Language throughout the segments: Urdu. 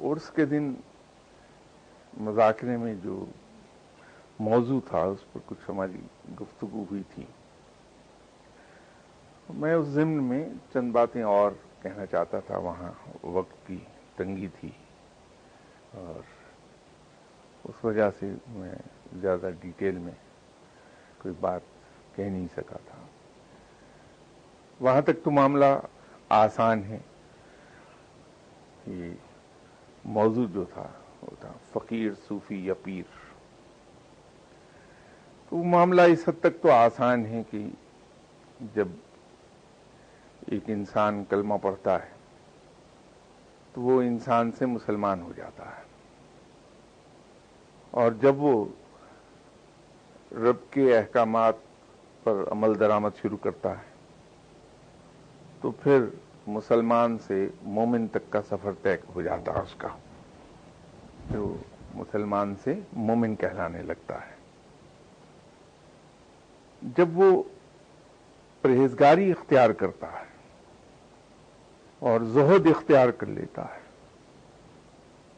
عرس کے دن مذاکرے میں جو موضوع تھا اس پر کچھ ہماری گفتگو ہوئی تھی. میں اس ضمن میں چند باتیں اور کہنا چاہتا تھا. وہاں وقت کی تنگی تھی اور اس وجہ سے میں زیادہ ڈیٹیل میں کوئی بات کہہ نہیں سکا تھا. وہاں تک تو معاملہ آسان ہے. یہ موضوع جو تھا وہ تھا فقیر صوفی یا پیر. تو وہ معاملہ اس حد تک تو آسان ہے کہ جب ایک انسان کلمہ پڑھتا ہے تو وہ انسان سے مسلمان ہو جاتا ہے، اور جب وہ رب کے احکامات پر عمل درآمد شروع کرتا ہے تو پھر مسلمان سے مومن تک کا سفر طے ہو جاتا ہے. اس کا پھر وہ مسلمان سے مومن کہلانے لگتا ہے. جب وہ پرہیزگاری اختیار کرتا ہے اور زہد اختیار کر لیتا ہے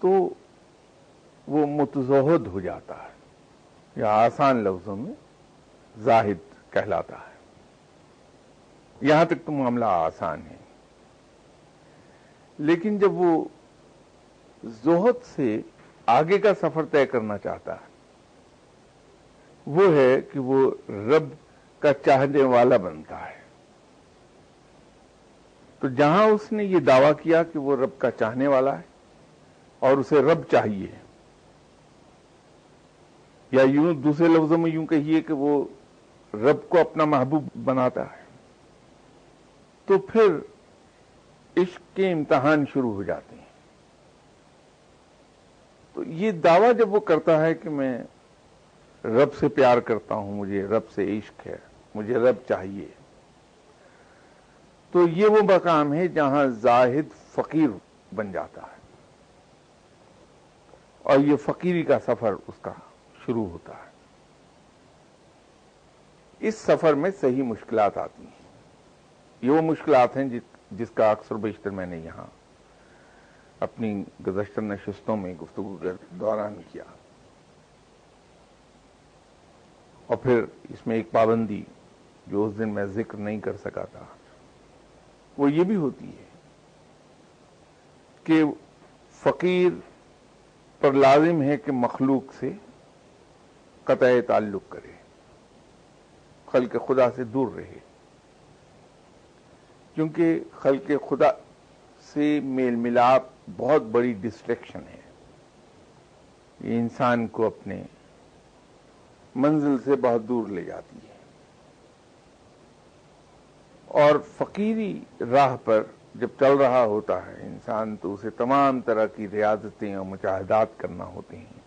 تو وہ متزہد ہو جاتا ہے، یا آسان لفظوں میں زاہد کہلاتا ہے. یہاں تک تو معاملہ آسان ہے. لیکن جب وہ زہد سے آگے کا سفر طے کرنا چاہتا ہے، وہ ہے کہ وہ رب کا چاہنے والا بنتا ہے. تو جہاں اس نے یہ دعویٰ کیا کہ وہ رب کا چاہنے والا ہے اور اسے رب چاہیے، یا یوں دوسرے لفظوں میں یوں کہیے کہ وہ رب کو اپنا محبوب بناتا ہے، تو پھر عشق کے امتحان شروع ہو جاتے ہیں. تو یہ دعویٰ جب وہ کرتا ہے کہ میں رب سے پیار کرتا ہوں، مجھے رب سے عشق ہے، مجھے رب چاہیے، تو یہ وہ مقام ہے جہاں زاہد فقیر بن جاتا ہے، اور یہ فقیری کا سفر اس کا شروع ہوتا ہے. اس سفر میں صحیح مشکلات آتی ہیں. یہ وہ مشکلات ہیں جس کا اکثر بیشتر میں نے یہاں اپنی گزشتہ نشستوں میں گفتگو کے دوران کیا. اور پھر اس میں ایک پابندی جو اس دن میں ذکر نہیں کر سکا تھا وہ یہ بھی ہوتی ہے کہ فقیر پر لازم ہے کہ مخلوق سے قطع تعلق کرے، خلق خدا سے دور رہے، کیونکہ خلق خدا سے میل ملاپ بہت بڑی ڈسٹریکشن ہے. یہ انسان کو اپنے منزل سے بہت دور لے جاتی ہے، اور فقیری راہ پر جب چل رہا ہوتا ہے انسان تو اسے تمام طرح کی ریاضتیں اور مجاہدات کرنا ہوتے ہیں.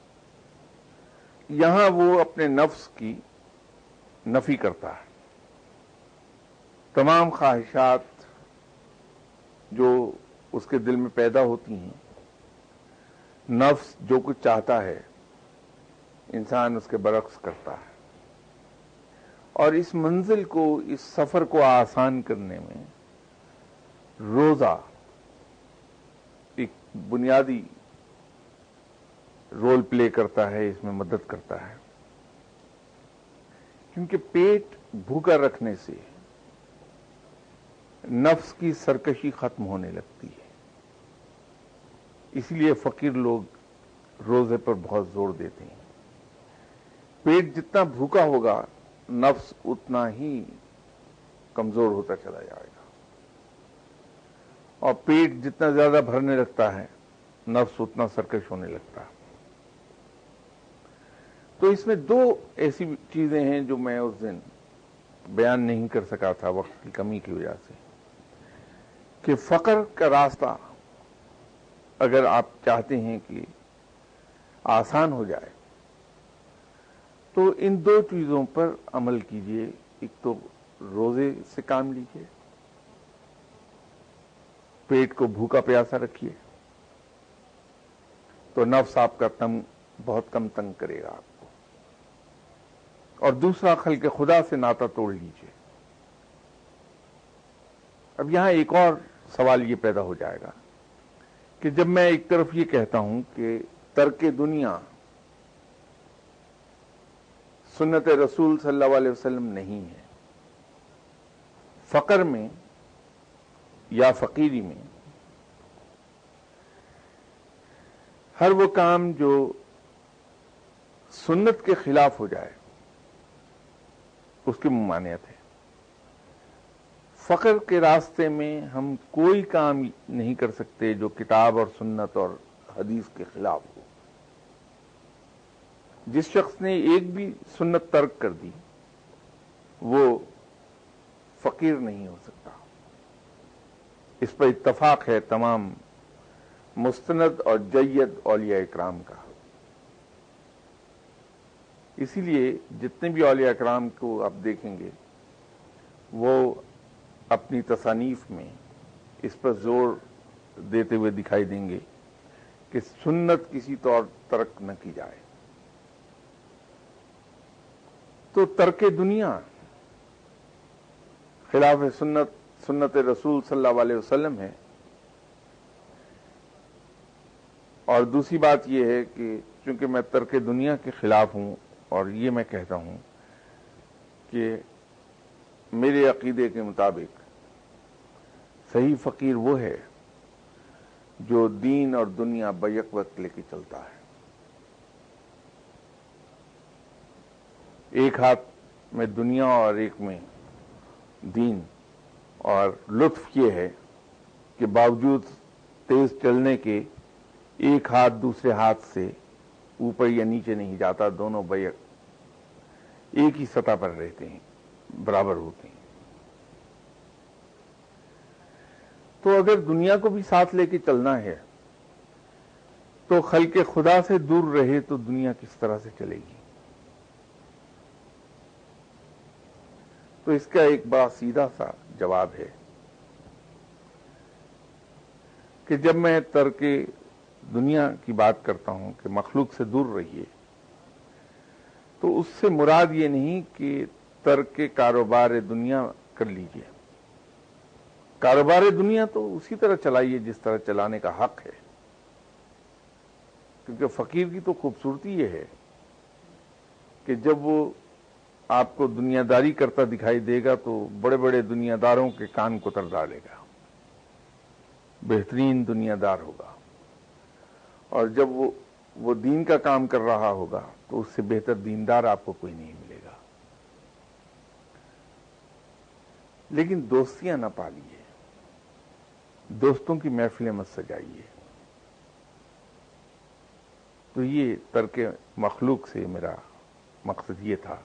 یہاں وہ اپنے نفس کی نفی کرتا ہے. تمام خواہشات جو اس کے دل میں پیدا ہوتی ہیں، نفس جو کچھ چاہتا ہے انسان اس کے برعکس کرتا ہے. اور اس منزل کو، اس سفر کو آسان کرنے میں روزہ ایک بنیادی رول پلے کرتا ہے، اس میں مدد کرتا ہے. کیونکہ پیٹ بھوکا رکھنے سے نفس کی سرکشی ختم ہونے لگتی ہے. اس لیے فقیر لوگ روزے پر بہت زور دیتے ہیں. پیٹ جتنا بھوکا ہوگا نفس اتنا ہی کمزور ہوتا چلا جائے گا، اور پیٹ جتنا زیادہ بھرنے لگتا ہے نفس اتنا سرکش ہونے لگتا ہے. تو اس میں دو ایسی چیزیں ہیں جو میں اس دن بیان نہیں کر سکا تھا وقت کی کمی کی وجہ سے، کہ فقر کا راستہ اگر آپ چاہتے ہیں کہ آسان ہو جائے تو ان دو چیزوں پر عمل کیجئے. ایک تو روزے سے کام لیجئے، پیٹ کو بھوکا پیاسا رکھیے تو نفس آپ کا بہت کم تنگ کرے گا آپ کو. اور دوسرا خلق خدا سے ناطہ توڑ لیجئے. اب یہاں ایک اور سوال یہ پیدا ہو جائے گا کہ جب میں ایک طرف یہ کہتا ہوں کہ ترک دنیا سنت رسول صلی اللہ علیہ وسلم نہیں ہے، فقر میں یا فقیری میں ہر وہ کام جو سنت کے خلاف ہو جائے اس کی ممانعت ہے۔ فقر کے راستے میں ہم کوئی کام نہیں کر سکتے جو کتاب اور سنت اور حدیث کے خلاف ہو۔ جس شخص نے ایک بھی سنت ترک کر دی وہ فقیر نہیں ہو سکتا، اس پر اتفاق ہے تمام مستند اور جید اولیاء اکرام کا۔ اسی لیے جتنے بھی اولیاء اکرام کو آپ دیکھیں گے وہ اپنی تصانیف میں اس پر زور دیتے ہوئے دکھائی دیں گے کہ سنت کسی طور ترک نہ کی جائے۔ تو ترک دنیا خلاف سنت رسول صلی اللہ علیہ وسلم ہے۔ اور دوسری بات یہ ہے کہ چونکہ میں ترک دنیا کے خلاف ہوں اور یہ میں کہتا ہوں کہ میرے عقیدے کے مطابق صحیح فقیر وہ ہے جو دین اور دنیا بیک وقت لے کے چلتا ہے۔ ایک ہاتھ میں دنیا اور ایک میں دین، اور لطف یہ ہے کہ باوجود تیز چلنے کے ایک ہاتھ دوسرے ہاتھ سے اوپر یا نیچے نہیں جاتا، دونوں بیک ایک ہی سطح پر رہتے ہیں، برابر ہوتے ہیں۔ تو اگر دنیا کو بھی ساتھ لے کے چلنا ہے تو خلق خدا سے دور رہے تو دنیا کس طرح سے چلے گی؟ تو اس کا ایک بڑا سیدھا سا جواب ہے کہ جب میں ترک دنیا کی بات کرتا ہوں کہ مخلوق سے دور رہیے، تو اس سے مراد یہ نہیں کہ ترک کاروبار دنیا کر لیجئے۔ کاروبار دنیا تو اسی طرح چلائیے جس طرح چلانے کا حق ہے، کیونکہ فقیر کی تو خوبصورتی یہ ہے کہ جب وہ آپ کو دنیا داری کرتا دکھائی دے گا تو بڑے بڑے دنیا داروں کے کان کو تر ڈالے گا، بہترین دنیا دار ہوگا، اور جب وہ دین کا کام کر رہا ہوگا تو اس سے بہتر دیندار آپ کو کوئی نہیں ملے گا۔ لیکن دوستیاں نہ پالیے، دوستوں کی محفلیں مت سجائیے۔ تو یہ ترک مخلوق سے میرا مقصد یہ تھا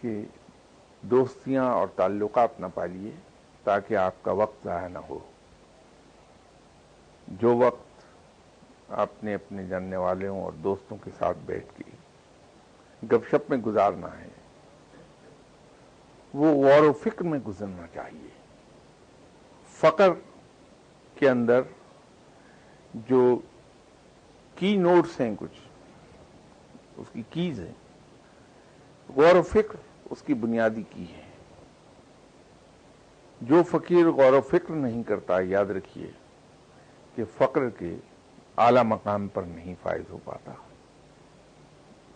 کہ دوستیاں اور تعلقات نہ پالیے تاکہ آپ کا وقت ضائع نہ ہو۔ جو وقت آپ نے اپنے جاننے والوں اور دوستوں کے ساتھ بیٹھ کے گپ شپ میں گزارنا ہے وہ غور و فکر میں گزرنا چاہیے۔ فقر کے اندر جو کی نوٹس ہیں، کچھ اس کی کیز ہیں، غور و فکر اس کی بنیادی کی ہے۔ جو فقیر غور و فکر نہیں کرتا، یاد رکھیے کہ فقر کے اعلی مقام پر نہیں فائز ہو پاتا۔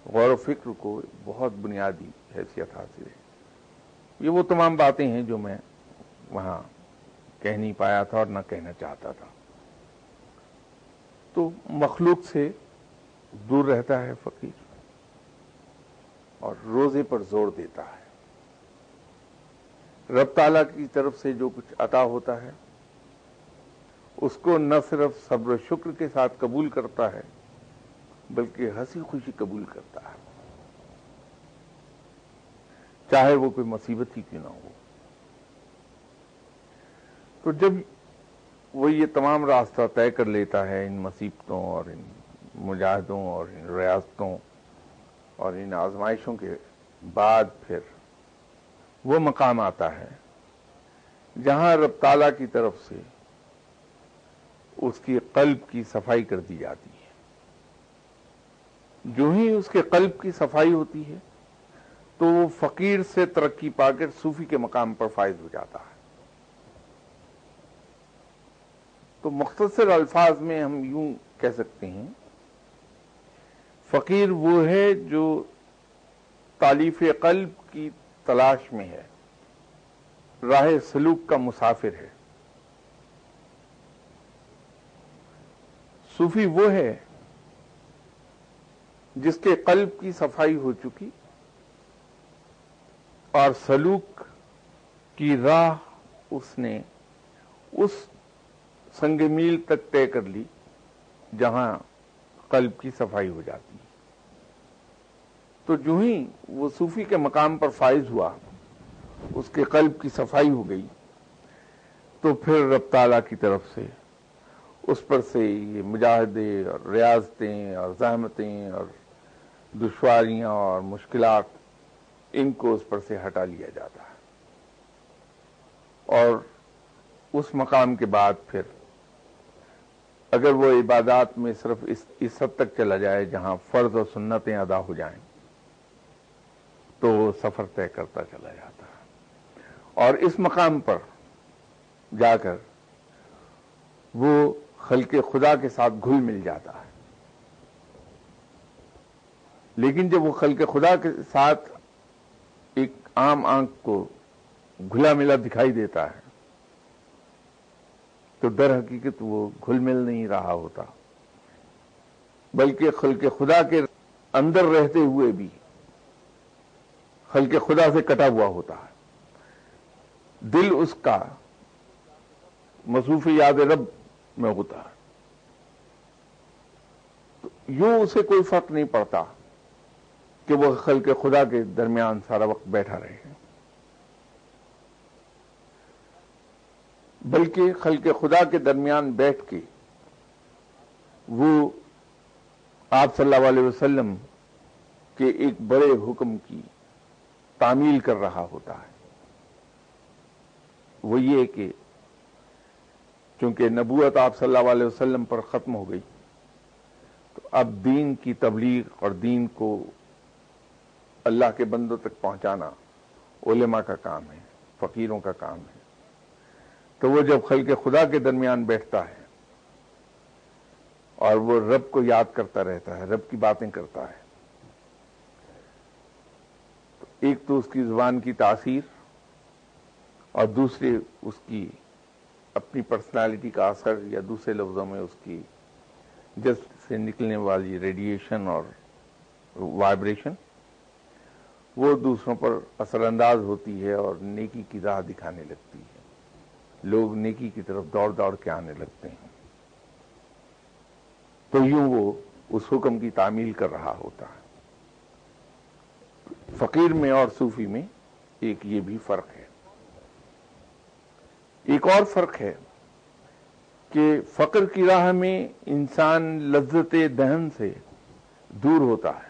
غور و فکر کو بہت بنیادی حیثیت حاصل ہے۔ یہ وہ تمام باتیں ہیں جو میں وہاں کہہ نہیں پایا تھا اور نہ کہنا چاہتا تھا۔ تو مخلوق سے دور رہتا ہے فقیر اور روزے پر زور دیتا ہے۔ رب تعالیٰ کی طرف سے جو کچھ عطا ہوتا ہے اس کو نہ صرف صبر و شکر کے ساتھ قبول کرتا ہے بلکہ ہنسی خوشی قبول کرتا ہے، چاہے وہ کوئی مصیبت ہی کیوں نہ ہو۔ تو جب وہ یہ تمام راستہ طے کر لیتا ہے ان مصیبتوں اور ان مجاہدوں اور ان ریاستوں اور ان آزمائشوں کے بعد پھر وہ مقام آتا ہے جہاں رب تعالیٰ کی طرف سے اس کی قلب کی صفائی کر دی جاتی ہے۔ جو ہی اس کے قلب کی صفائی ہوتی ہے تو وہ فقیر سے ترقی پا کر صوفی کے مقام پر فائز ہو جاتا ہے۔ تو تو مختصر الفاظ میں ہم یوں کہہ سکتے ہیں، فقیر وہ ہے جو تالیف قلب کی تلاش میں ہے، راہ سلوک کا مسافر ہے۔ صوفی وہ ہے جس کے قلب کی صفائی ہو چکی اور سلوک کی راہ اس نے اس سنگ میل تک طے کر لی جہاں قلب کی صفائی ہو جاتی ہے۔ تو جو ہی وہ صوفی کے مقام پر فائز ہوا، اس کے قلب کی صفائی ہو گئی، تو پھر رب تعالیٰ کی طرف سے اس پر سے یہ مجاہدے اور ریاضتیں اور زحمتیں اور دشواریاں اور مشکلات، ان کو اس پر سے ہٹا لیا جاتا ہے، اور اس مقام کے بعد پھر اگر وہ عبادات میں صرف اس حد تک چلا جائے جہاں فرض اور سنتیں ادا ہو جائیں تو وہ سفر طے کرتا چلا جاتا ہے، اور اس مقام پر جا کر وہ خلق خدا کے ساتھ گھل مل جاتا ہے۔ لیکن جب وہ خلق خدا کے ساتھ ایک عام آنکھ کو گھلا ملا دکھائی دیتا ہے تو در حقیقت وہ گھل مل نہیں رہا ہوتا، بلکہ خلق خدا کے اندر رہتے ہوئے بھی خلق خدا سے کٹا ہوا ہوتا ہے، دل اس کا مصروف یاد رب میں ہوتا ہے۔ تو یوں اسے کوئی فرق نہیں پڑتا کہ وہ خلق خدا کے درمیان سارا وقت بیٹھا رہے، بلکہ خلق خدا کے درمیان بیٹھ کے وہ آپ صلی اللہ علیہ وسلم کے ایک بڑے حکم کی تعمیل کر رہا ہوتا ہے۔ وہ یہ کہ چونکہ نبوت آپ صلی اللہ علیہ وسلم پر ختم ہو گئی، تو اب دین کی تبلیغ اور دین کو اللہ کے بندوں تک پہنچانا علماء کا کام ہے، فقیروں کا کام ہے۔ تو وہ جب خلق خدا کے درمیان بیٹھتا ہے اور وہ رب کو یاد کرتا رہتا ہے، رب کی باتیں کرتا ہے، تو ایک تو اس کی زبان کی تاثیر اور دوسری اس کی اپنی پرسنالٹی کا اثر، یا دوسرے لفظوں میں اس کی جسم سے نکلنے والی ریڈیشن اور وائبریشن، وہ دوسروں پر اثر انداز ہوتی ہے اور نیکی کی راہ دکھانے لگتی ہے، لوگ نیکی کی طرف دوڑ دوڑ کے آنے لگتے ہیں۔ تو یوں وہ اس حکم کی تعمیل کر رہا ہوتا ہے۔ فقیر میں اور صوفی میں ایک یہ بھی فرق ہے۔ ایک اور فرق ہے کہ فقر کی راہ میں انسان لذت دہن سے دور ہوتا ہے،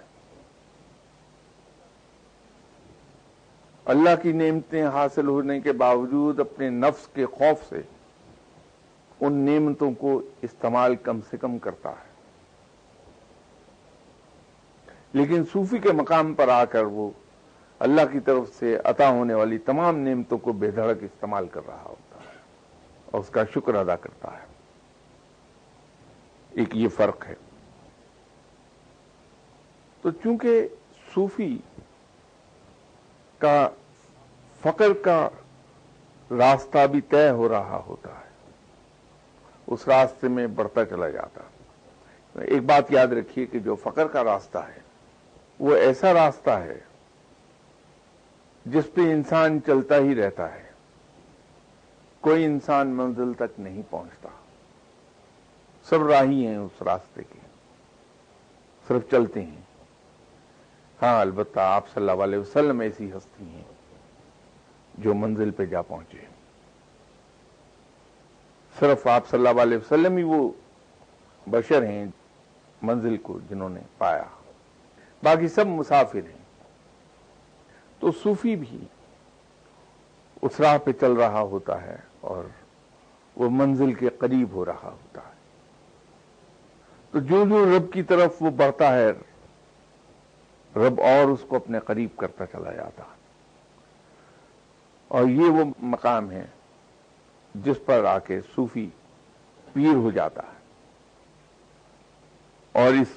اللہ کی نعمتیں حاصل ہونے کے باوجود اپنے نفس کے خوف سے ان نعمتوں کو استعمال کم سے کم کرتا ہے، لیکن صوفی کے مقام پر آ کر وہ اللہ کی طرف سے عطا ہونے والی تمام نعمتوں کو بے دھڑک استعمال کر رہا ہوتا ہے اور اس کا شکر ادا کرتا ہے۔ ایک یہ فرق ہے۔ تو چونکہ صوفی کا فقر کا راستہ بھی طے ہو رہا ہوتا ہے، اس راستے میں بڑھتا چلا جاتا۔ ایک بات یاد رکھیے کہ جو فقر کا راستہ ہے وہ ایسا راستہ ہے جس پہ انسان چلتا ہی رہتا ہے، کوئی انسان منزل تک نہیں پہنچتا، سب راہی ہیں اس راستے کے، صرف چلتے ہیں۔ ہاں البتہ آپ صلی اللہ علیہ وسلم ایسی ہستی ہیں جو منزل پہ جا پہنچے، صرف آپ صلی اللہ علیہ وسلم ہی وہ بشر ہیں منزل کو جنہوں نے پایا، باقی سب مسافر ہیں۔ تو صوفی بھی اس راہ پہ چل رہا ہوتا ہے اور وہ منزل کے قریب ہو رہا ہوتا ہے۔ تو جو جو رب کی طرف وہ بڑھتا ہے، رب اور اس کو اپنے قریب کرتا چلا جاتا ہے، اور یہ وہ مقام ہے جس پر آ کے صوفی پیر ہو جاتا ہے اور اس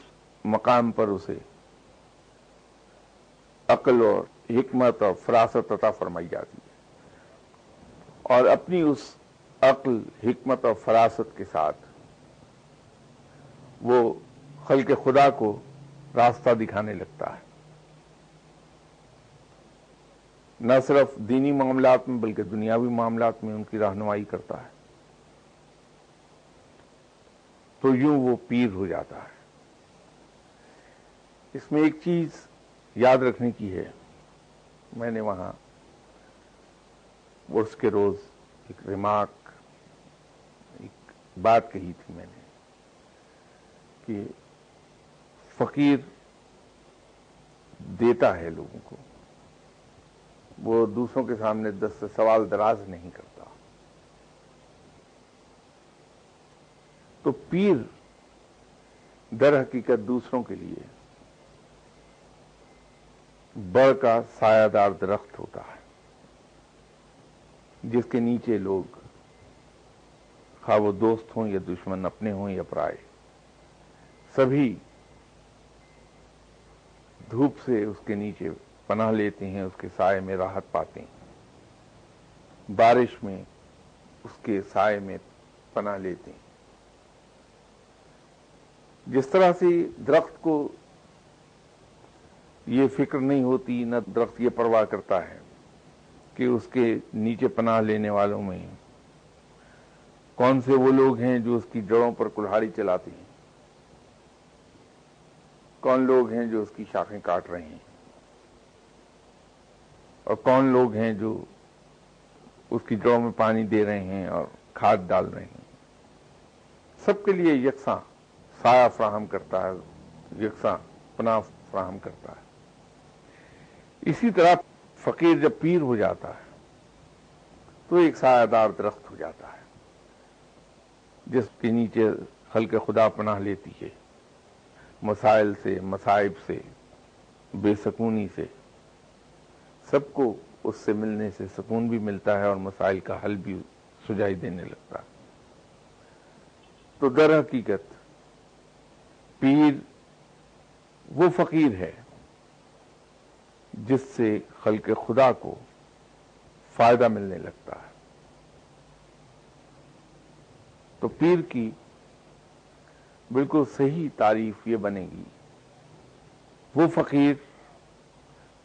مقام پر اسے عقل اور حکمت اور فراست عطا فرمائی جاتی ہے، اور اپنی اس عقل، حکمت اور فراست کے ساتھ وہ خلق خدا کو راستہ دکھانے لگتا ہے، نہ صرف دینی معاملات میں بلکہ دنیاوی معاملات میں ان کی رہنمائی کرتا ہے، تو یوں وہ پیر ہو جاتا ہے۔ اس میں ایک چیز یاد رکھنے کی ہے، میں نے وہاں عرس کے روز ایک ریمارک، ایک بات کہی تھی میں نے کہ فقیر دیتا ہے لوگوں کو، وہ دوسروں کے سامنے دست سوال دراز نہیں کرتا، تو پیر در حقیقت دوسروں کے لیے بڑ کا سایہ دار درخت ہوتا ہے، جس کے نیچے لوگ، خواہ وہ دوست ہوں یا دشمن، اپنے ہوں یا پرائے، سبھی دھوپ سے اس کے نیچے پناہ لیتے ہیں، اس کے سائے میں راحت پاتے ہیں، بارش میں اس کے سائے میں پناہ لیتے ہیں۔ جس طرح سے درخت کو یہ فکر نہیں ہوتی، نہ درخت یہ پرواہ کرتا ہے کہ اس کے نیچے پناہ لینے والوں میں کون سے وہ لوگ ہیں جو اس کی جڑوں پر کلہاڑی چلاتے ہیں، کون لوگ ہیں جو اس کی شاخیں کاٹ رہے ہیں، اور کون لوگ ہیں جو اس کی جڑوں میں پانی دے رہے ہیں اور کھاد ڈال رہے ہیں، سب کے لیے یکساں سایہ فراہم کرتا ہے، یکساں پناہ فراہم کرتا ہے۔ اسی طرح فقیر جب پیر ہو جاتا ہے تو ایک سایہ دار درخت ہو جاتا ہے، جس کے نیچے خلق خدا پناہ لیتی ہے، مسائل سے، مصائب سے، بے سکونی سے، سب کو اس سے ملنے سے سکون بھی ملتا ہے اور مسائل کا حل بھی سجائی دینے لگتا ہے۔ تو در حقیقت پیر وہ فقیر ہے جس سے خلق خدا کو فائدہ ملنے لگتا ہے۔ تو پیر کی بالکل صحیح تعریف یہ بنے گی، وہ فقیر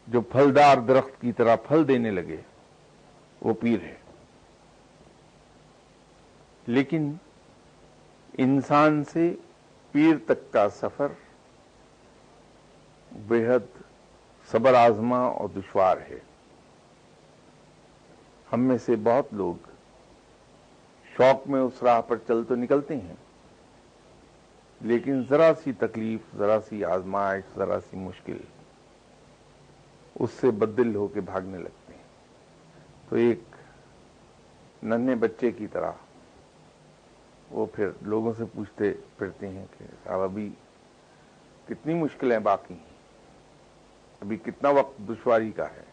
جو پھلدار درخت کی طرح پھل دینے لگے، وہ پیر ہے۔ لیکن انسان سے پیر تک کا سفر بے حد صبر آزما اور دشوار ہے۔ ہم میں سے بہت لوگ شوق میں اس راہ پر چل تو نکلتے ہیں، لیکن ذرا سی تکلیف، ذرا سی آزمائش، ذرا سی مشکل، اس سے بددل ہو کے بھاگنے لگتے ہیں۔ تو ایک ننھے بچے کی طرح وہ پھر لوگوں سے پوچھتے پھرتے ہیں کہ صاحب ابھی کتنی مشکلیں باقی ہیں، ابھی کتنا وقت دشواری کا ہے۔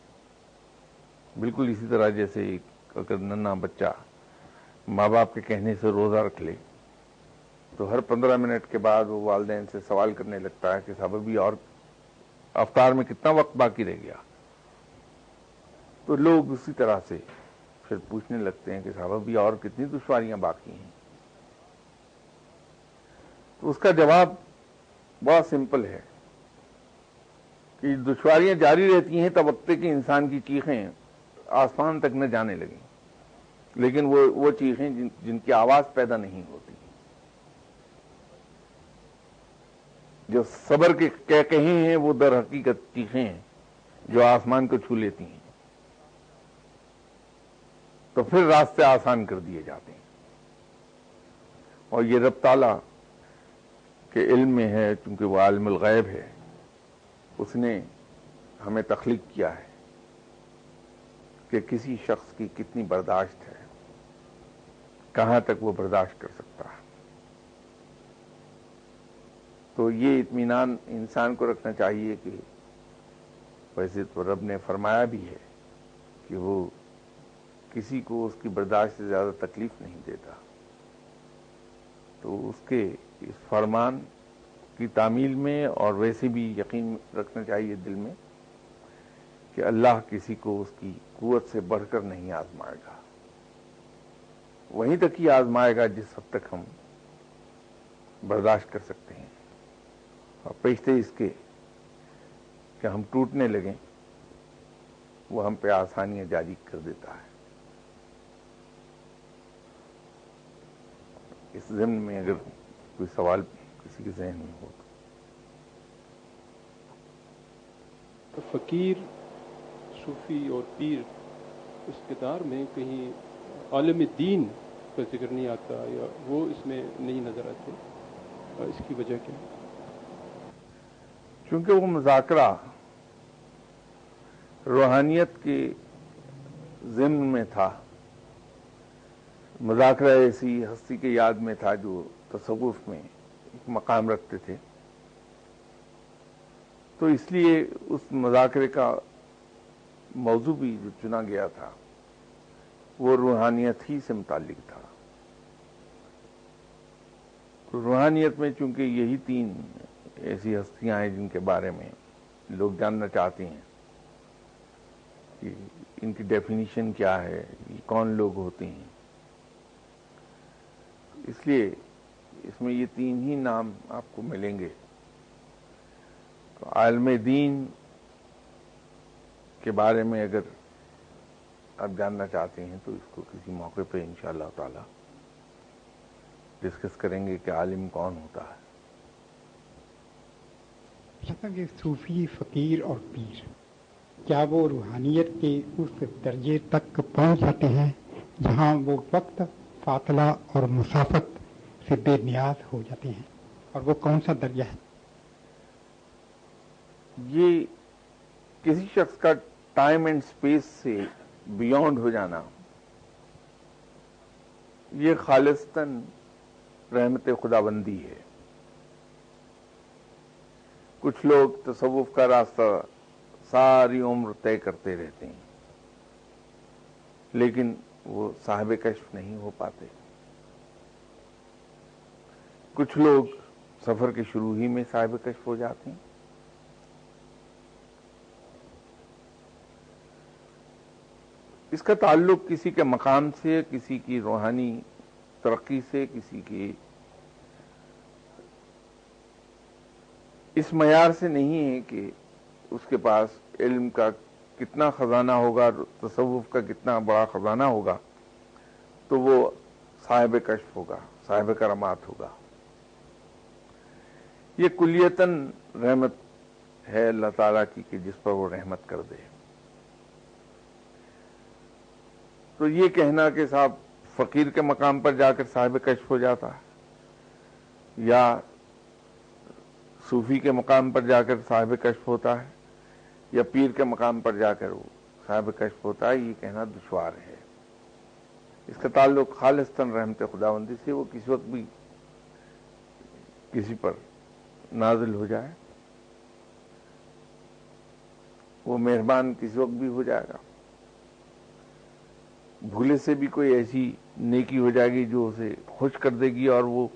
بالکل اسی طرح جیسے ایک اگر ننھا بچہ ماں باپ کے کہنے سے روزہ رکھ لے تو ہر 15 منٹ کے بعد وہ والدین سے سوال کرنے لگتا ہے کہ صاحب ابھی اور افطار میں کتنا وقت باقی رہ گیا۔ تو لوگ اسی طرح سے پھر پوچھنے لگتے ہیں کہ صاحب ابھی اور کتنی دشواریاں باقی ہیں۔ تو اس کا جواب بہت سمپل ہے کہ دشواریاں جاری رہتی ہیں تب وقت کہ انسان کی چیخیں آسمان تک نہ جانے لگیں، لیکن وہ چیخیں جن کی آواز پیدا نہیں ہوتی، جو صبر کے کہے ہیں، وہ در حقیقت چیخیں ہیں جو آسمان کو چھو لیتی ہیں، تو پھر راستے آسان کر دیے جاتے ہیں۔ اور یہ رب تعالیٰ کے علم میں ہے، چونکہ وہ عالم الغیب ہے، اس نے ہمیں تخلیق کیا ہے کہ کسی شخص کی کتنی برداشت ہے، کہاں تک وہ برداشت کر سکتا ہے۔ تو یہ اطمینان انسان کو رکھنا چاہیے کہ ویسے تو رب نے فرمایا بھی ہے کہ وہ کسی کو اس کی برداشت سے زیادہ تکلیف نہیں دیتا، تو اس کے اس فرمان کی تعمیل میں اور ویسے بھی یقین رکھنا چاہیے دل میں کہ اللہ کسی کو اس کی قوت سے بڑھ کر نہیں آزمائے گا، وہیں تک ہی آزمائے گا جس حد تک ہم برداشت کر سکتے ہیں، اور پیشتے اس کے کہ ہم ٹوٹنے لگیں وہ ہم پہ آسانیاں جاری کر دیتا ہے۔ اس ضمن میں اگر کوئی سوال کسی کے ذہن میں ہو تو فقیر، صوفی اور پیر اس کردار میں کہیں عالم دین کا ذکر نہیں آتا یا وہ اس میں نہیں نظر آتے، اس کی وجہ کیا ہے؟ چونکہ وہ مذاکرہ روحانیت کے ضمن میں تھا، مذاکرہ ایسی ہستی کے یاد میں تھا جو تصوف میں ایک مقام رکھتے تھے، تو اس لیے اس مذاکرے کا موضوع بھی جو چنا گیا تھا وہ روحانیت ہی سے متعلق تھا۔ تو روحانیت میں چونکہ یہی تین ایسی ہستیاں ہیں جن کے بارے میں لوگ جاننا چاہتے ہیں کہ ان کی ڈیفینیشن کیا ہے، یہ کون لوگ ہوتے ہیں، اس لیے اس میں یہ تین ہی نام آپ کو ملیں گے۔ تو عالم دین کے بارے میں اگر آپ جاننا چاہتے ہیں تو اس کو کسی موقع پہ انشاءاللہ تعالی ڈسکس کریں گے کہ عالم کون ہوتا ہے۔ کہ صوفی، فقیر اور پیر کیا وہ روحانیت کے اس درجے تک پہنچ جاتے ہیں جہاں وہ وقت، فاصلہ اور مسافت سے بے نیاز ہو جاتے ہیں، اور وہ کون سا درجہ ہے؟ یہ کسی شخص کا ٹائم اینڈ سپیس سے بیونڈ ہو جانا، یہ خالصتاً رحمت خداوندی ہے۔ کچھ لوگ تصوف کا راستہ ساری عمر طے کرتے رہتے ہیں لیکن وہ صاحب کشف نہیں ہو پاتے۔ کچھ لوگ سفر کے شروع ہی میں صاحب کشف ہو جاتے ہیں۔ اس کا تعلق کسی کے مقام سے، کسی کی روحانی ترقی سے، کسی کی اس معیار سے نہیں ہے کہ اس کے پاس علم کا کتنا خزانہ ہوگا، تصوف کا کتنا بڑا خزانہ ہوگا تو وہ صاحب کشف ہوگا، صاحب کرامات ہوگا۔ یہ کلیتاً رحمت ہے اللہ تعالیٰ کی کہ جس پر وہ رحمت کر دے۔ تو یہ کہنا کہ صاحب فقیر کے مقام پر جا کر صاحب کشف ہو جاتا ہے یا صوفی کے مقام پر جا کر صاحب کشف ہوتا ہے یا پیر کے مقام پر جا کر وہ صاحب کشف ہوتا ہے، یہ کہنا دشوار ہے۔ اس کا تعلق خالصتاً رحمت خداوندی سے، وہ کسی وقت بھی کسی پر نازل ہو جائے، وہ مہربان کسی وقت بھی ہو جائے گا۔ بھولے سے بھی کوئی ایسی نیکی ہو جائے گی جو اسے خوش کر دے گی اور وہ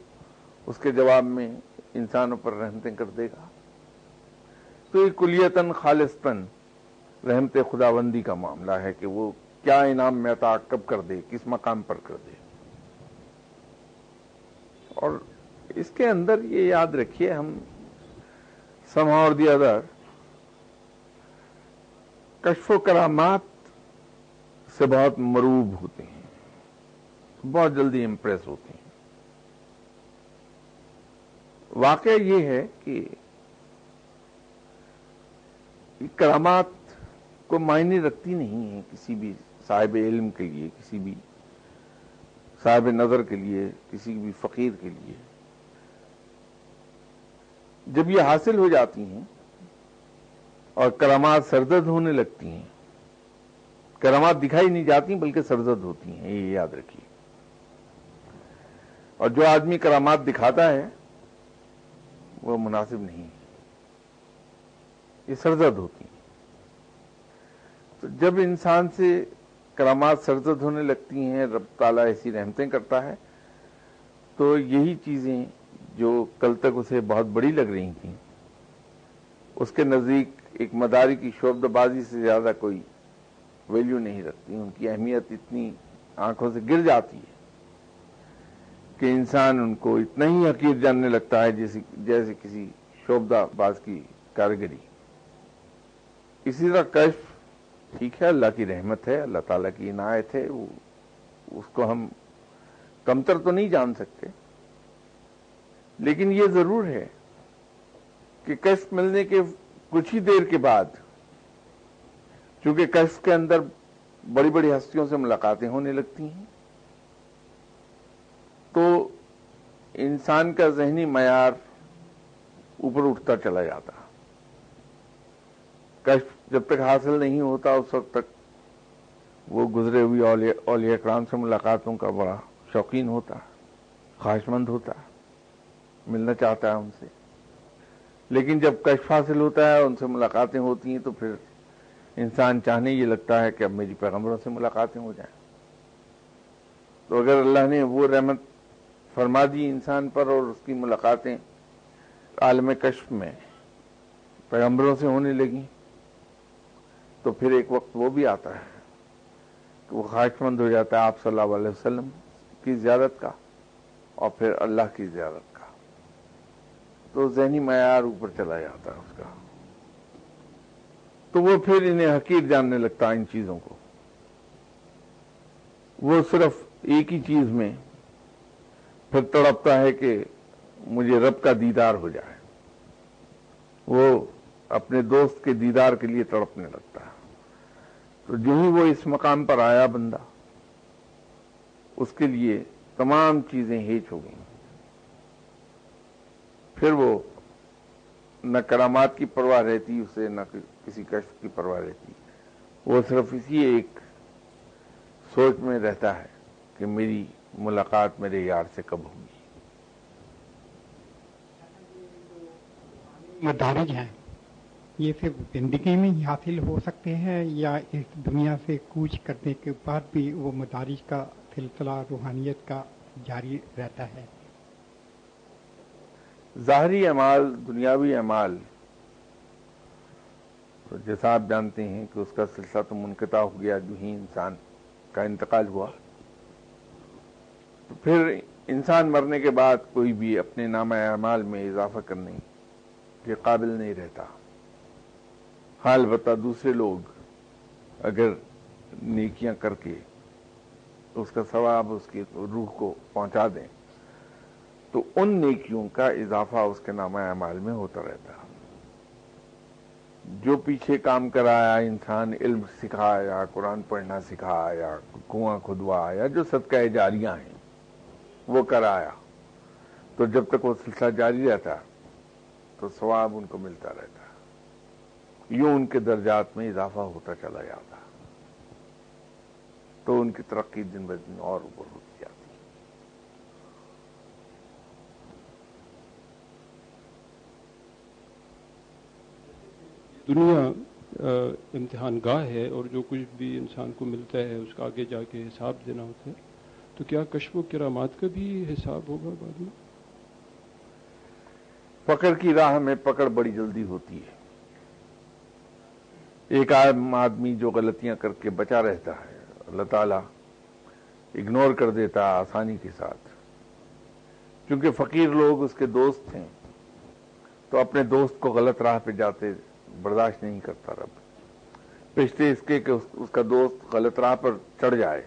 اس کے جواب میں انسانوں پر رحمتیں کر دے گا۔ تو یہ کلیتاً خالصتاً رحمت خداوندی کا معاملہ ہے کہ وہ کیا انعام میں عطا کب کر دے، کس مقام پر کر دے۔ اور اس کے اندر یہ یاد رکھیے، ہم somehow or the other کشف و کرامات سے بہت مروب ہوتے ہیں، بہت جلدی امپریس ہوتے ہیں۔ واقعہ یہ ہے کہ کرامات کو معنی رکھتی نہیں ہے کسی بھی صاحب علم کے لیے، کسی بھی صاحب نظر کے لیے، کسی بھی فقیر کے لیے۔ جب یہ حاصل ہو جاتی ہیں اور کرامات سرزد ہونے لگتی ہیں، کرامات دکھائی نہیں جاتی بلکہ سرزد ہوتی ہیں، یہ یاد رکھیے۔ اور جو آدمی کرامات دکھاتا ہے وہ مناسب نہیں ہے، یہ سرزد ہوتی ہیں۔ تو جب انسان سے کرامات سرزد ہونے لگتی ہیں، رب تعالیٰ ایسی رحمتیں کرتا ہے تو یہی چیزیں جو کل تک اسے بہت بڑی لگ رہی تھیں، اس کے نزدیک ایک مداری کی شعبہ بازی سے زیادہ کوئی ویلیو نہیں رکھتی. ان کی اہمیت اتنی آنکھوں سے گر جاتی ہے کہ انسان ان کو اتنا ہی حقیر جاننے لگتا ہے جیسے کسی شعبہ باز کی کارگری. اسی طرح کشف ٹھیک ہے، اللہ کی رحمت ہے، اللہ تعالیٰ کی عنایت ہے، اس کو ہم کمتر تو نہیں جان سکتے، لیکن یہ ضرور ہے کہ کشف ملنے کے کچھ ہی دیر کے بعد، چونکہ کشف کے اندر بڑی بڑی ہستیوں سے ملاقاتیں ہونے لگتی ہیں، تو انسان کا ذہنی معیار اوپر اٹھتا چلا جاتا. کشف جب تک حاصل نہیں ہوتا اس وقت تک وہ گزرے ہوئی اولیاء اکرام سے ملاقاتوں کا بڑا شوقین ہوتا ہے، خواہش مند ہوتا ہے، ملنا چاہتا ہے ان سے. لیکن جب کشف حاصل ہوتا ہے، ان سے ملاقاتیں ہوتی ہیں، تو پھر انسان چاہنے یہ لگتا ہے کہ اب میری پیغمبروں سے ملاقاتیں ہو جائیں. تو اگر اللہ نے وہ رحمت فرما دی انسان پر اور اس کی ملاقاتیں عالم کشف میں پیغمبروں سے ہونے لگیں، تو پھر ایک وقت وہ بھی آتا ہے کہ وہ خواہش مند ہو جاتا ہے آپ صلی اللہ علیہ وسلم کی زیارت کا اور پھر اللہ کی زیارت کا. تو ذہنی معیار اوپر چلا جاتا ہے اس کا، تو وہ پھر انہیں حقیر جاننے لگتا ہے ان چیزوں کو. وہ صرف ایک ہی چیز میں پھر تڑپتا ہے کہ مجھے رب کا دیدار ہو جائے. وہ اپنے دوست کے دیدار کے لیے تڑپنے لگتا ہے. تو جو ہی وہ اس مقام پر آیا بندہ، اس کے لیے تمام چیزیں ہیچ ہو گئیں. پھر وہ نہ کرامات کی پرواہ رہتی اسے، نہ کسی کشف کی پرواہ رہتی. وہ صرف اسی ایک سوچ میں رہتا ہے کہ میری ملاقات میرے یار سے کب ہوگی. مدارج ہیں، یہ صرف زندگی میں ہی حاصل ہو سکتے ہیں یا اس دنیا سے کوچ کرنے کے بعد بھی وہ مدارج کا سلسلہ روحانیت کا جاری رہتا ہے؟ ظاہری اعمال، دنیاوی اعمال، تو جیسا آپ جانتے ہیں کہ اس کا سلسلہ تو منقطع ہو گیا جو ہی انسان کا انتقال ہوا. تو پھر انسان مرنے کے بعد کوئی بھی اپنے نامہ اعمال میں اضافہ کرنے کے قابل نہیں رہتا. ہاں البتہ دوسرے لوگ اگر نیکیاں کر کے اس کا ثواب اس کی روح کو پہنچا دیں تو ان نیکیوں کا اضافہ اس کے نامہ اعمال میں ہوتا رہتا. جو پیچھے کام کرایا انسان، علم سکھایا، قرآن پڑھنا سکھایا، کنواں کھدوایا، جو صدقہ جاریاں ہیں وہ کرایا، تو جب تک وہ سلسلہ جاری رہتا تو ثواب ان کو ملتا رہتا. یوں ان کے درجات میں اضافہ ہوتا چلا جاتا، تو ان کی ترقی دن بدن اور اوپر ہوتی جاتی. دنیا امتحان گاہ ہے اور جو کچھ بھی انسان کو ملتا ہے اس کا آگے جا کے حساب دینا ہوتا ہے. تو کیا کشف و کرامات کا بھی حساب ہوگا بعد میں؟ فقر کی راہ میں پکڑ بڑی جلدی ہوتی ہے. ایک عام آدمی جو غلطیاں کر کے بچا رہتا ہے، اللہ تعالیٰ اگنور کر دیتا آسانی کے ساتھ. چونکہ فقیر لوگ اس کے دوست ہیں تو اپنے دوست کو غلط راہ پہ جاتے برداشت نہیں کرتا رب، پیشتے اس کے کہ اس کا دوست غلط راہ پر چڑھ جائے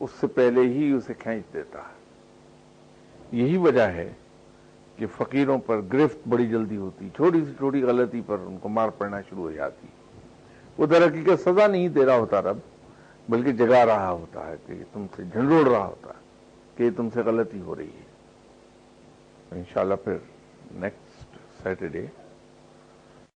اس سے پہلے ہی اسے کھینچ دیتا ہے. یہی وجہ ہے کہ فقیروں پر گرفت بڑی جلدی ہوتی، چھوٹی سی چھوٹی غلطی پر ان کو مار پڑنا شروع ہو جاتی. وہ در حقیقت سزا نہیں دے رہا ہوتا رب، بلکہ جگا رہا ہوتا ہے کہ تم سے جھنڈوڑ رہا ہوتا ہے کہ یہ تم سے غلطی ہو رہی ہے. انشاءاللہ پھر نیکسٹ سیٹرڈے